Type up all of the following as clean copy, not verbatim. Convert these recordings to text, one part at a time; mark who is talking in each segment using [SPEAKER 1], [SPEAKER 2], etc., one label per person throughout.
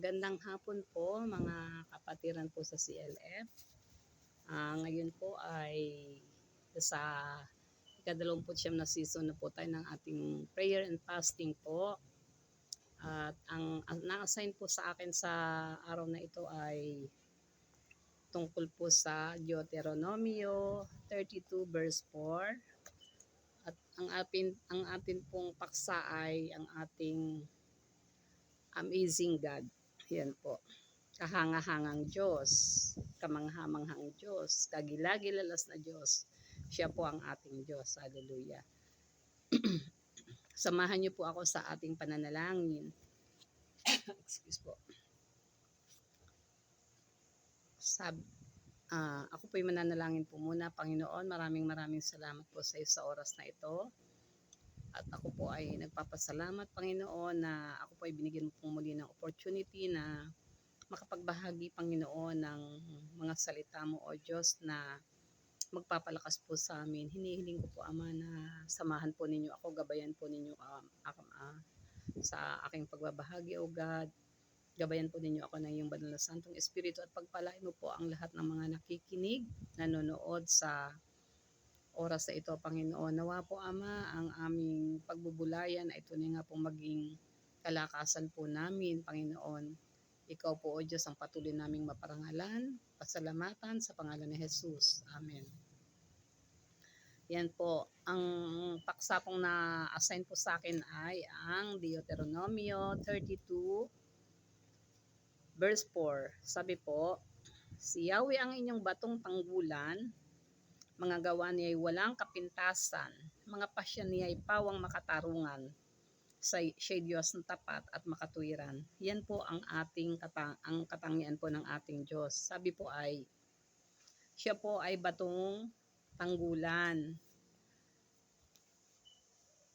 [SPEAKER 1] Magandang hapon po mga kapatiran po sa CLF. Ngayon po ay sa ika-29 na season na po tayo ng ating prayer and fasting po. At ang na-assign po sa akin sa araw na ito ay tungkol po sa Deuteronomio 32 verse 4. At ang atin pong paksa ay ang ating amazing God. Yan po. Kahanga-hangang Diyos, kamangha-manghang Diyos, kagilagilalas na Diyos. Siya po ang ating Diyos. Hallelujah. Samahan niyo po ako sa ating pananalangin. Excuse po. Ako po'y mananalangin po muna. Panginoon, maraming salamat po sa iyo sa oras na ito. At ako po ay nagpapasalamat, Panginoon, na ako po ay binigyan mo po muli ng opportunity na makapagbahagi, Panginoon, ng mga salita mo, O Diyos, na magpapalakas po sa amin. Hinihiling ko po, Ama, na samahan po ninyo ako, gabayan po ninyo sa aking pagbabahagi, O God. Gabayan po ninyo ako ng iyong banal na Santong Espiritu at pagpalain mo po ang lahat ng mga nakikinig, nanonood sa oras na ito, Panginoon. Nawa po, Ama, ang aming pagbubulayan ay tunay nga pong maging kalakasan po namin, Panginoon. Ikaw po, O Diyos, ang patuloy naming maparangalan, pasalamatan sa pangalan ni Jesus. Amen. Yan po. Ang paksa pong na-assign po sa akin ay ang Deuteronomio 32 verse 4. Sabi po, si Yahweh ang inyong batong tanggulan, mga gawa niya ay walang kapintasan, mga pasya niya ay pawang makatarungan, siya'y Diyos ng tapat at makatuwiran. Yan po ang ang katangian po ng ating Diyos. Sabi po ay, siya po ay batong tanggulan.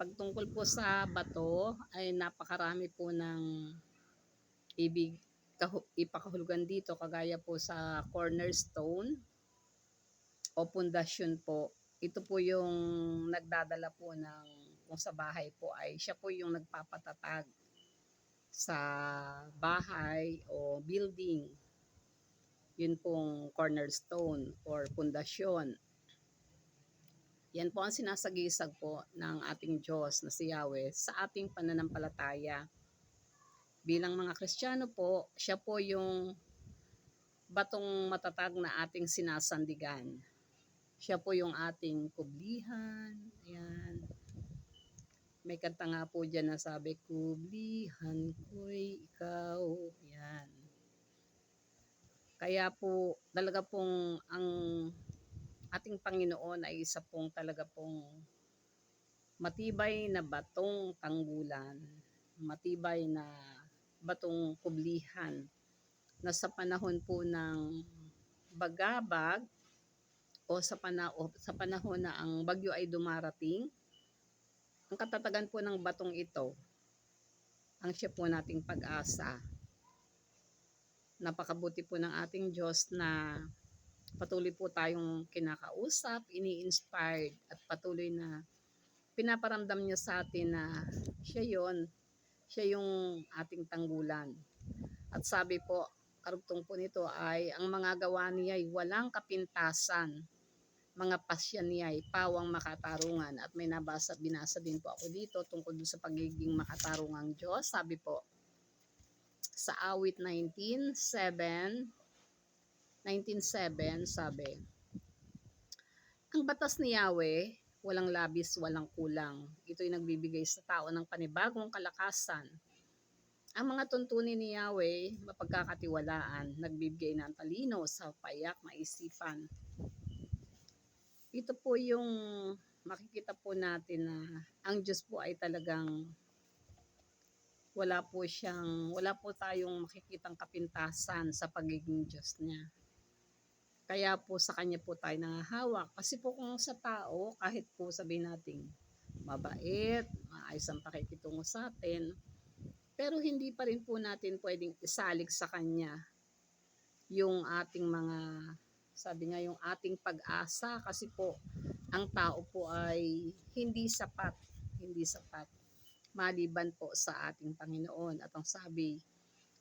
[SPEAKER 1] Pagtungkol po sa bato ay napakarami po ng ipakahulugan dito, kagaya po sa cornerstone o pundasyon po. Ito po yung nagdadala po ng kung sa bahay po ay siya po yung nagpapatatag sa bahay o building. Yun pong cornerstone or pundasyon. Yan po ang sinasagisag po ng ating Diyos na si Yahweh sa ating pananampalataya. Bilang mga Kristiyano po, siya po yung batong matatag na ating sinasandigan. Siya po yung ating kublihan. Ayan. May kanta nga po dyan na sabi, kublihan ko'y ikaw. Ayan. Kaya po, talaga pong ang ating Panginoon ay isa pong talaga pong matibay na batong tanggulan. Matibay na batong kublihan na sa panahon po ng bagabag o sa panahon na ang bagyo ay dumarating, ang katatagan po ng batong ito ang siya po nating pag-asa. Napakabuti po ng ating Diyos na patuloy po tayong kinakausap, ini-inspired at patuloy na pinaparamdam niya sa atin na siya yung ating tanggulan. At sabi po, karugtong po nito ay ang mga gawa niya ay walang kapintasan, mga pasya niya ay pawang makatarungan. At may binasa din po ako dito tungkol sa pagiging makatarungang Diyos. Sabi po sa awit 19:7 sabi, ang batas ni Yahweh walang labis, walang kulang. Ito'y nagbibigay sa tao ng panibagong kalakasan. Ang mga tuntunin ni Yahweh mapagkakatiwalaan, nagbibigay ng talino sa payak na isipan. Ito po yung makikita po natin na ang Diyos po ay talagang wala po tayong makikitang kapintasan sa pagiging Diyos niya. Kaya po sa kanya po tayo nangahawak. Kasi po kung sa tao, kahit po sabihin natin mabait, maayos ang pakikitungo sa atin, pero hindi pa rin po natin pwedeng isalig sa kanya yung ating mga, sabi nga, yung ating pag-asa. Kasi po, ang tao po ay hindi sapat maliban po sa ating Panginoon. At ang sabi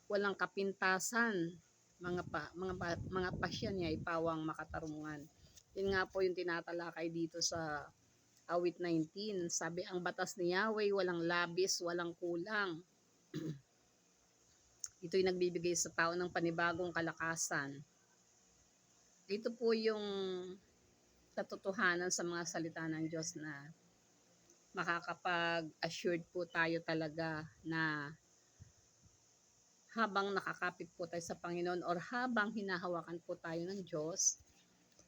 [SPEAKER 1] walang kapintasan, mga pasya niya ay pawang makatarungan. Yun nga po yung tinatalakay dito sa awit 19. Sabi, ang batas ni Yahweh walang labis, walang kulang. Ito'y nagbibigay sa tao ng panibagong kalakasan. Ito po yung katotohanan sa mga salita ng Diyos na makakapag-assured po tayo talaga na habang nakakapit po tayo sa Panginoon or habang hinahawakan po tayo ng Diyos,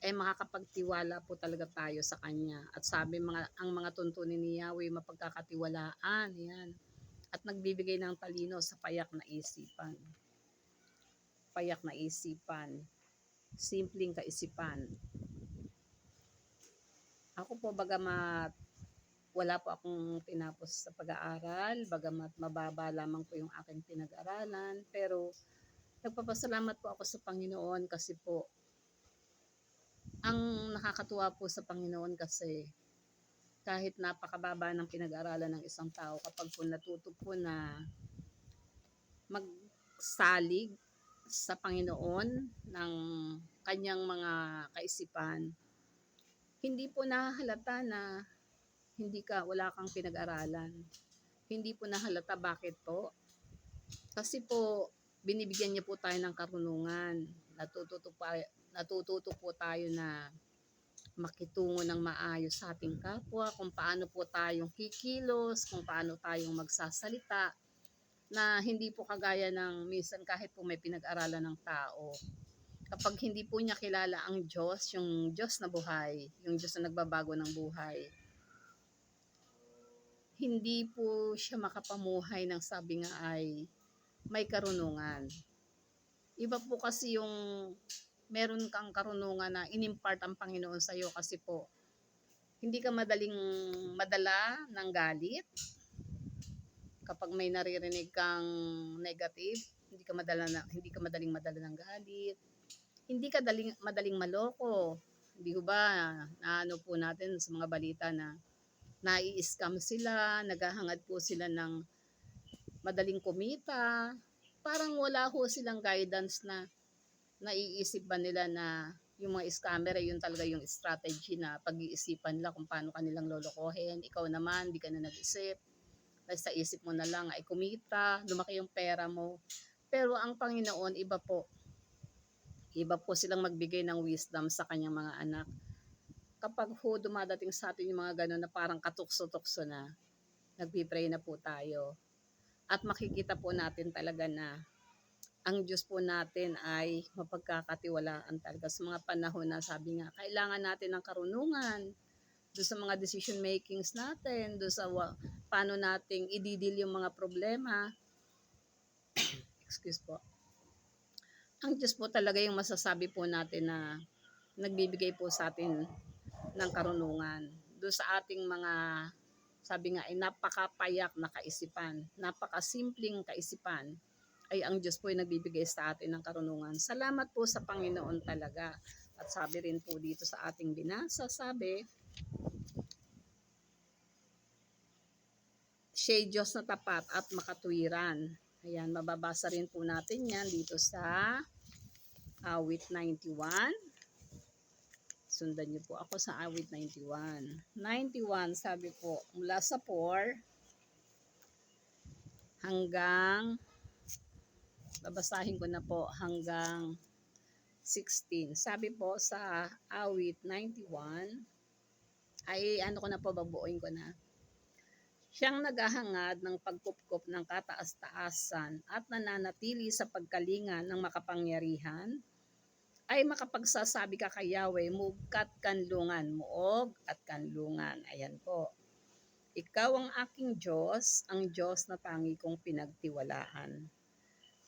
[SPEAKER 1] makakapagtiwala po talaga tayo sa Kanya. At sabi, ang mga tuntunin ni Yahweh mapagkakatiwalaan. Yan. At nagbibigay ng talino sa payak na isipan. Payak na isipan. Simpleng kaisipan. Ako po, bagamat wala po akong tinapos sa pag-aaral, bagamat mababa lamang po yung aking pinag-aralan, pero nagpapasalamat po ako sa Panginoon kasi po, ang nakakatuwa po sa Panginoon kasi kahit napakababa ng pinag-aralan ng isang tao, kapag po natuto po na magsalig sa Panginoon ng kanyang mga kaisipan, hindi po nahahalata na wala kang pinag-aralan. Hindi po nahalata. Bakit po? Kasi po, binibigyan niya po tayo ng karunungan. Natututo po tayo na makitungo ng maayos sa ating kapwa, kung paano po tayong kikilos, kung paano tayong magsasalita, na hindi po kagaya ng minsan kahit po may pinag-aralan ng tao. Kapag hindi po niya kilala ang Diyos, yung Diyos na buhay, yung Diyos na nagbabago ng buhay, hindi po siya makapamuhay ng sabi nga ay may karunungan. Iba po kasi yung meron kang karunungan na inimpart ang Panginoon sa iyo kasi po hindi ka madaling madala ng galit. Kapag may naririnig kang negative, hindi ka madaling madala ng galit. Hindi ka madaling maloko. Hindi ko ba naano po natin sa mga balita na nai-scam sila, naghahangad po sila ng madaling kumita. Parang wala ho silang guidance na naiisip ba nila na yung mga scammer ay yun talaga yung strategy na pag-iisipan nila kung paano kanilang lolokohin. Ikaw naman, di ka na nag-isip. Basta isip mo na lang ay kumita, lumaki yung pera mo. Pero ang Panginoon, iba po. Iba po silang magbigay ng wisdom sa kanyang mga anak. Kapag ho dumadating sa atin yung mga gano'n na parang katukso-tukso na, nagpipray na po tayo. At makikita po natin talaga na ang Diyos po natin ay mapagkakatiwalaan talaga sa mga panahon na sabi nga, kailangan natin ng karunungan doon sa mga decision makings natin, doon sa paano nating ididil yung mga problema. Excuse po. Ang Diyos po talaga yung masasabi po natin na nagbibigay po sa atin ng karunungan. Doon sa ating mga, sabi nga ay napakapayak na kaisipan, napakasimpleng kaisipan, ay ang Diyos po ay nagbibigay sa atin ng karunungan. Salamat po sa Panginoon talaga. At sabi rin po dito sa ating binasa, sabi, siya'y Diyos na tapat at makatuwiran. Ayan, mababasa rin po natin yan dito sa awit 91. Sundan niyo po ako sa awit 91. 91, sabi po, mula sa 4 hanggang, babasahin ko na po hanggang 16. Sabi po sa awit 91, ay ano ko na po, babuuin ko na. Siyang naghahangad ng pagkupkop ng kataas-taasan at nananatili sa pagkalinga ng makapangyarihan, ay makapagsasabi ka kay Yahweh, mugkat kanlungan, muog at kanlungan. Ayan po. Ikaw ang aking Diyos, ang Diyos na tangi kong pinagtiwalaan.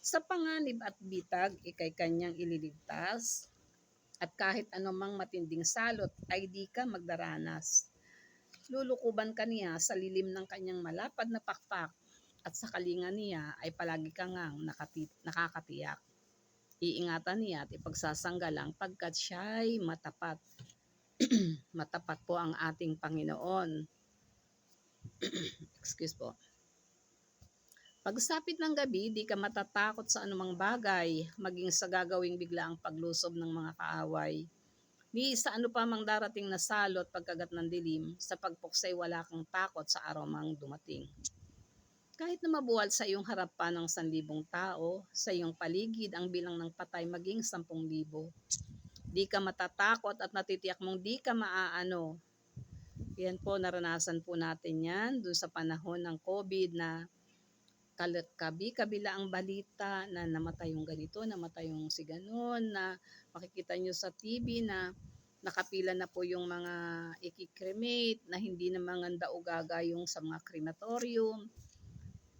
[SPEAKER 1] Sa panganib at bitag, ikay kanyang ililigtas, at kahit anumang matinding salot ay di ka magdaranas. Lulukuban ka niya sa lilim ng kanyang malapad na pakpak, at sa kalinga niya ay palagi kang nakakatiyak. Iingatan niya at ipagsasanggalang pagkat siya'y matapat. Matapat po ang ating Panginoon. Excuse po. Pagsapit ng gabi, di ka matatakot sa anumang bagay, maging sa gagawing biglaang paglusob ng mga kaaway. Ni sa ano pa mang darating na salot pagkagat ng dilim, sa pagpuksay wala kang takot sa araw mang dumating. Kahit na mabuwal sa iyong harapan ng 1,000 tao, sa iyong paligid ang bilang ng patay maging 10,000. Di ka matatakot at natitiyak mong di ka maaano. Yan po, naranasan po natin yan dun sa panahon ng COVID na kabila ang balita na namatay yung ganito, namatay yung si ganon, na makikita nyo sa TV na nakapila na po yung mga ikikremate na hindi na mga daugaga yung sa mga crematorium.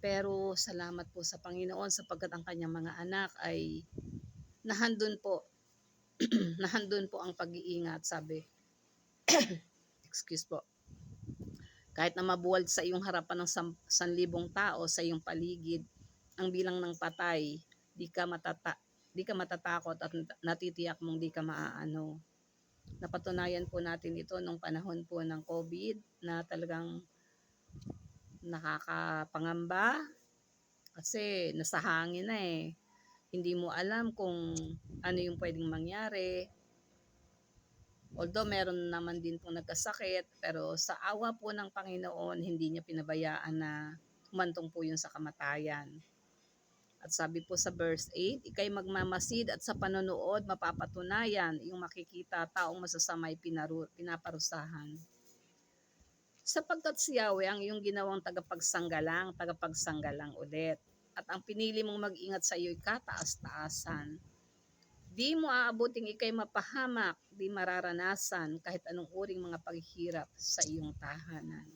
[SPEAKER 1] Pero salamat po sa Panginoon sapagkat ang kanyang mga anak ay nahandun po, nahandun po ang pag-iingat, sabi. Excuse po. Kahit na mabuwal sa iyong harapan ng 1,000 tao sa iyong paligid, ang bilang ng patay, di ka matatakot at natitiyak mong di ka maaano. Napatunayan po natin ito nung panahon po ng COVID na talagang nakakapangamba kasi nasa hangin na eh. Hindi mo alam kung ano yung pwedeng mangyari. Although meron naman din pong nagkasakit, pero sa awa po ng Panginoon, hindi niya pinabayaan na humantong po yun sa kamatayan. At sabi po sa verse 8, ikay magmamasid at sa panonood mapapatunayan yung makikita taong masasamay pinaparusahan. Sapagkat si Yahweh ang iyong ginawang tagapagsanggalang ulit. At ang pinili mong mag-ingat sa iyo'y kataas-taasan. Di mo aabuting ikay mapahamak, di mararanasan kahit anong uring mga paghihirap sa iyong tahanan.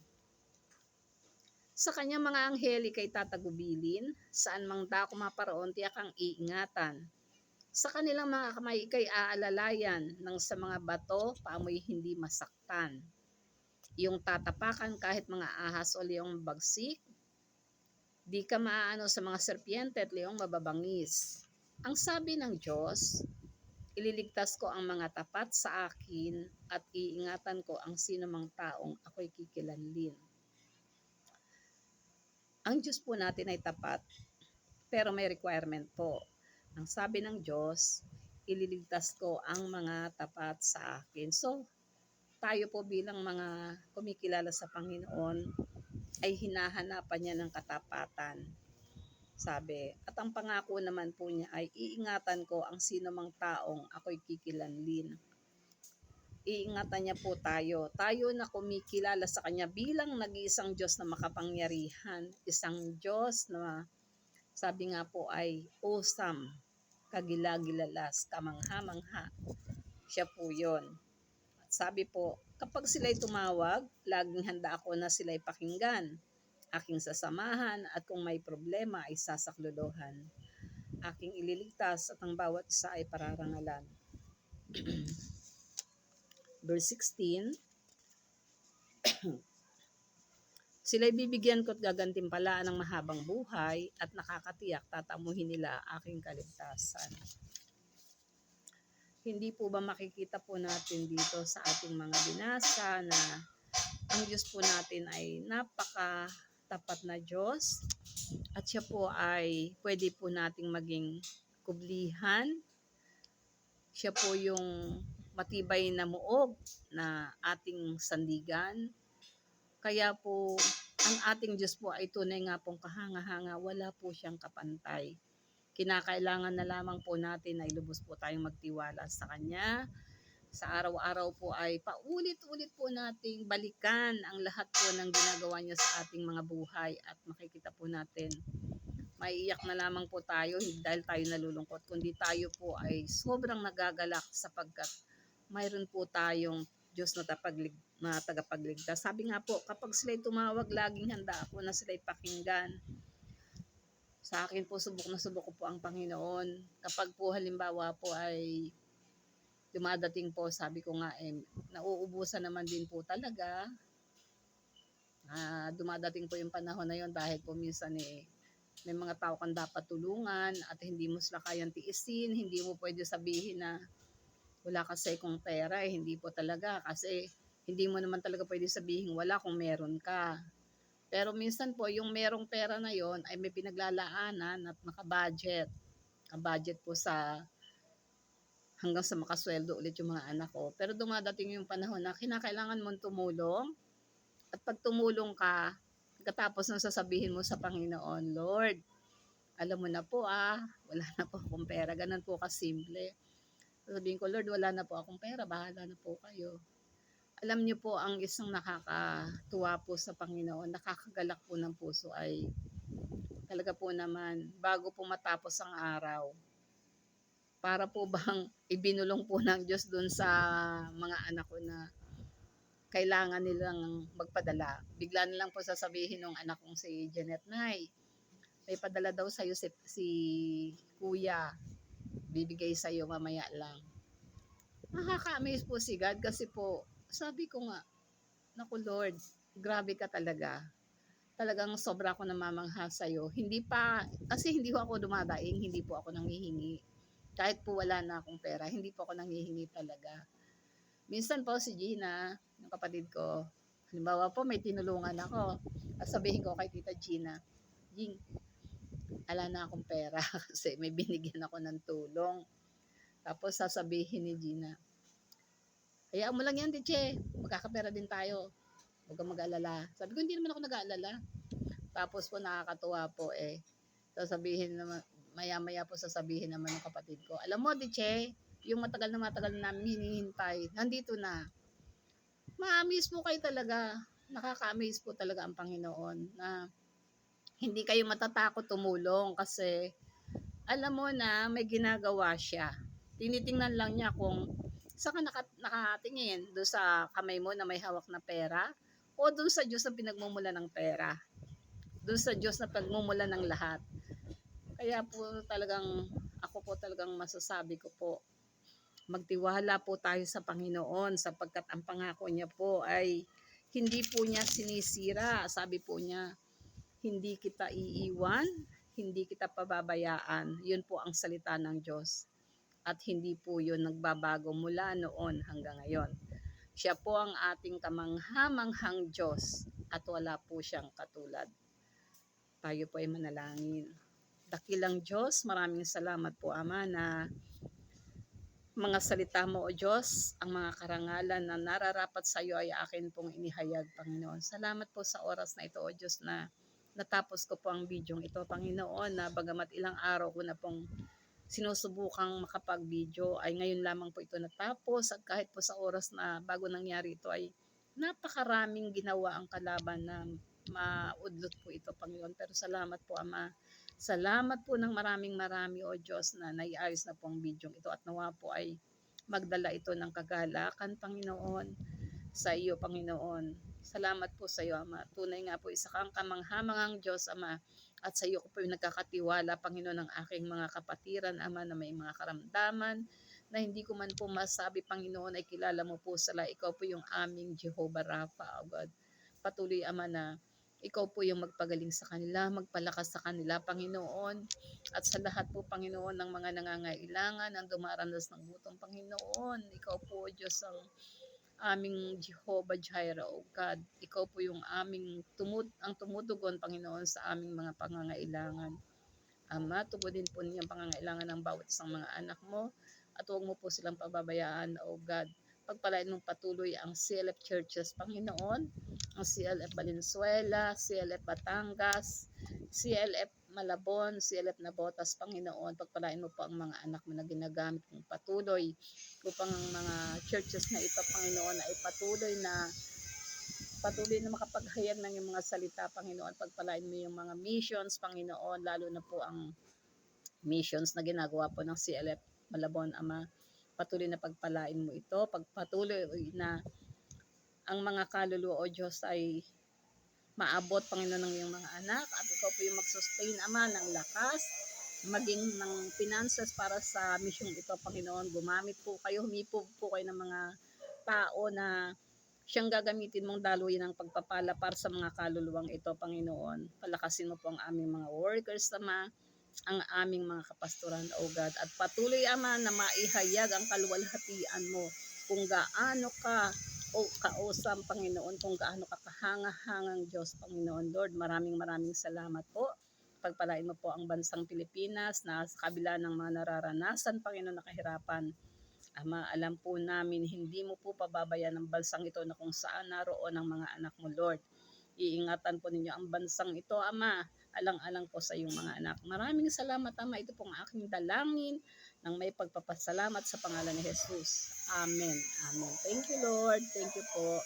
[SPEAKER 1] Sa kanyang mga anghel ikay tatagubilin, saan mang dako maparoon tiyak ang iingatan. Sa kanilang mga kamay ikay aalalayan, nang sa mga bato paamoy hindi masaktan. Iyong tatapakan kahit mga ahas o leong bagsik, di ka maaano sa mga serpiente at leong mababangis. Ang sabi ng Diyos, ililigtas ko ang mga tapat sa akin at iingatan ko ang sino mang taong ako'y kikilanlin. Ang Diyos po natin ay tapat, pero may requirement po. Ang sabi ng Diyos, ililigtas ko ang mga tapat sa akin. So, tayo po bilang mga kumikilala sa Panginoon ay hinahanapan niya ng katapatan. Sabi, at ang pangako naman po niya ay iingatan ko ang sino mang taong ako'y kikilanlin. Iingatan niya po tayo. Tayo na kumikilala sa Kanya bilang nag-iisang Diyos na makapangyarihan. Isang Diyos na sabi nga po ay awesome, kagilagilalas, kamangha-mangha. Siya po yun. At sabi po, kapag sila'y tumawag, laging handa ako na sila'y pakinggan. Aking sasamahan at kung may problema ay sasaklolohan. Aking ililigtas at ang bawat isa ay pararangalan. Verse 16, sila'y bibigyan ko at gagantimpalaan ng mahabang buhay at nakakatiyak tatamuhin nila aking kaligtasan. Hindi po ba makikita po natin dito sa ating mga binasa na ang Diyos po natin ay napakatapat na Diyos at siya po ay pwede po nating maging kublihan. Siya po yung matibay na muog na ating sandigan. Kaya po ang ating Diyos po ay tunay nga pong kahanga-hanga, wala po siyang kapantay. Kinakailangan na lamang po natin ay lubos po tayong magtiwala sa Kanya. Sa araw-araw po ay paulit-ulit po nating balikan ang lahat po ng ginagawa niya sa ating mga buhay at makikita po natin maiiyak na lamang po tayo hindi dahil tayo nalulungkot kundi tayo po ay sobrang nagagalak sapagkat mayroon po tayong Diyos na tagapagligtas. Sabi nga po, kapag sila'y tumawag, laging handa ako na sila'y pakinggan. Sa akin po, subok na subok ko po ang Panginoon. Kapag po halimbawa po ay dumadating po, sabi ko nga, nauubusan naman din po talaga. Dumadating po yung panahon na yun dahil po minsan may mga tao kang dapat tulungan at hindi mo sila kayang tiisin. Hindi mo pwede sabihin na wala kasi kung pera, hindi po talaga. Kasi hindi mo naman talaga pwede sabihin wala kung meron ka. Pero minsan po yung merong pera na yon ay may pinaglalaanan at naka-budget. Naka-budget po sa hanggang sa makasweldo ulit yung mga anak ko. Pero dumadating yung panahon na kinakailangan mong tumulong at pag tumulong ka, pagkatapos ng sasabihin mo sa Panginoon, Lord, alam mo na po wala na po akong pera. Ganun po kasimple. Sabihin ko, Lord, wala na po akong pera, bahala na po kayo. Alam niyo po, ang isang nakakatuwa po sa Panginoon, nakakagalak po ng puso ay talaga po naman, bago po matapos ang araw, para po bang ibinulong po ng Diyos dun sa mga anak ko na kailangan nilang magpadala. Bigla na lang po sasabihin ng anak kong si Janet, Nay, may padala daw sa'yo si Kuya, bibigay sa'yo mamaya lang. Nakaka-amaze po si God kasi po, sabi ko nga, naku Lord, grabe ka talaga. Talagang sobra ako namamangha sa'yo. Hindi pa, kasi hindi po ako dumadaing, hindi po ako nanghihingi. Kahit po wala na akong pera, hindi po ako nanghihingi talaga. Minsan po si Gina, yung kapatid ko, halimbawa po may tinulungan ako, sabihin ko kay Tita Gina, Ging, ala na akong pera kasi may binigyan ako ng tulong. Tapos sasabihin ni Gina, hayaan mo lang yan, Tiche, magkakapera din tayo. Huwag kang mag-alala. Sabi ko, hindi naman ako nag-aalala. Tapos po nakakatuwa po sasabihin naman, maya-maya po sasabihin naman ng kapatid ko, alam mo, Tiche, yung matagal na namin hinihintay, nandito na. Ma-amaze po kayo talaga. Nakaka-amaze po talaga ang Panginoon na hindi kayo matatakot tumulong kasi alam mo na may ginagawa siya. Tinitingnan lang niya kung saan ka nakatingin, doon sa kamay mo na may hawak na pera o doon sa Diyos na pinagmumula ng pera. Doon sa Diyos na pinagmumula ng lahat. Kaya po talagang ako po talagang masasabi ko po, magtiwala po tayo sa Panginoon sapagkat ang pangako niya po ay hindi po niya sinisira. Sabi po niya, hindi kita iiwan, hindi kita pababayaan. Yun po ang salita ng Diyos. At hindi po yun nagbabago mula noon hanggang ngayon. Siya po ang ating kamangha-manghang Diyos at wala po siyang katulad. Tayo po ay manalangin. Dakilang Diyos, maraming salamat po Ama na mga salita mo o Diyos, ang mga karangalan na nararapat sa iyo ay akin pong inihayag, Panginoon. Salamat po sa oras na ito o Diyos na natapos ko po ang bidyong ito, Panginoon, na bagamat ilang araw ko na pong sinusubukang makapag-video ay ngayon lamang po ito natapos at kahit po sa oras na bago nangyari ito ay napakaraming ginawa ang kalaban na maudlot po ito, Panginoon. Pero salamat po, Ama. Salamat po ng maraming marami, O Diyos, na naiayos na po ang bidyong ito at nawa po ay magdala ito ng kagalakan, Panginoon, sa iyo, Panginoon. Salamat po sa iyo, Ama. Tunay nga po, isa kang kamanghamanghang Diyos, Ama. At sa iyo ko po yung nagkakatiwala, Panginoon, ng aking mga kapatiran, Ama, na may mga karamdaman, na hindi ko man po masabi, Panginoon, ay kilala mo po sila. Ikaw po yung aming Jehovah Rapha, O God. Patuloy, Ama, na ikaw po yung magpagaling sa kanila, magpalakas sa kanila, Panginoon. At sa lahat po, Panginoon, ng mga nangangailangan, ang dumaranas ng gutom, Panginoon. Ikaw po, Diyos, ang aming Jehovah Jireh, O God. Ikaw po yung aming tumutugon, Panginoon, sa aming mga pangangailangan. Ama, tugudin po niyang pangangailangan ng bawat isang mga anak mo at huwag mo po silang pababayaan, O God. Pagpalain mong patuloy ang CLF Churches, Panginoon, ang CLF Valenzuela, CLF Batangas, CLF Malabon, CLF Nabotas, Panginoon. Pagpalain mo po ang mga anak mo na ginagamit mong patuloy upang ang mga churches na ito, Panginoon, ay patuloy na makapaghayag ng iyong mga salita, Panginoon. Pagpalain mo yung mga missions, Panginoon, lalo na po ang missions na ginagawa po ng CLF Malabon, Ama. Patuloy na pagpalain mo ito, pagpatuloy na ang mga kaluluwa o Diyos ay maabot, Panginoon, ng iyong mga anak at ikaw po yung mag-sustain, Ama, ng lakas, maging ng finances para sa misyong ito, Panginoon. Gumamit po kayo, humipog po kayo ng mga tao na siyang gagamitin mong daluyan ng pagpapala para sa mga kaluluwang ito, Panginoon. Palakasin mo po ang aming mga workers, Ama, ang aming mga kapastoran, O God. At patuloy, Ama, na maihayag ang kaluwalhatian mo kung gaano ka o kausap, Panginoon, kung gaano kakahanga-hangang Diyos, Panginoon. Lord, maraming salamat po. Pagpalain mo po ang bansang Pilipinas na sa kabila ng mga nararanasan, Panginoon, na kahirapan. Ama, alam po namin hindi mo po pababayaan ang bansang ito na kung saan naroon ang mga anak mo, Lord. Iingatan po ninyo ang bansang ito, Ama. Alang-alang po sa iyong mga anak. Maraming salamat, Ama. Ito pong aking dalangin ng may pagpapasalamat sa pangalan ni Jesus. Amen. Amen. Thank you, Lord. Thank you po.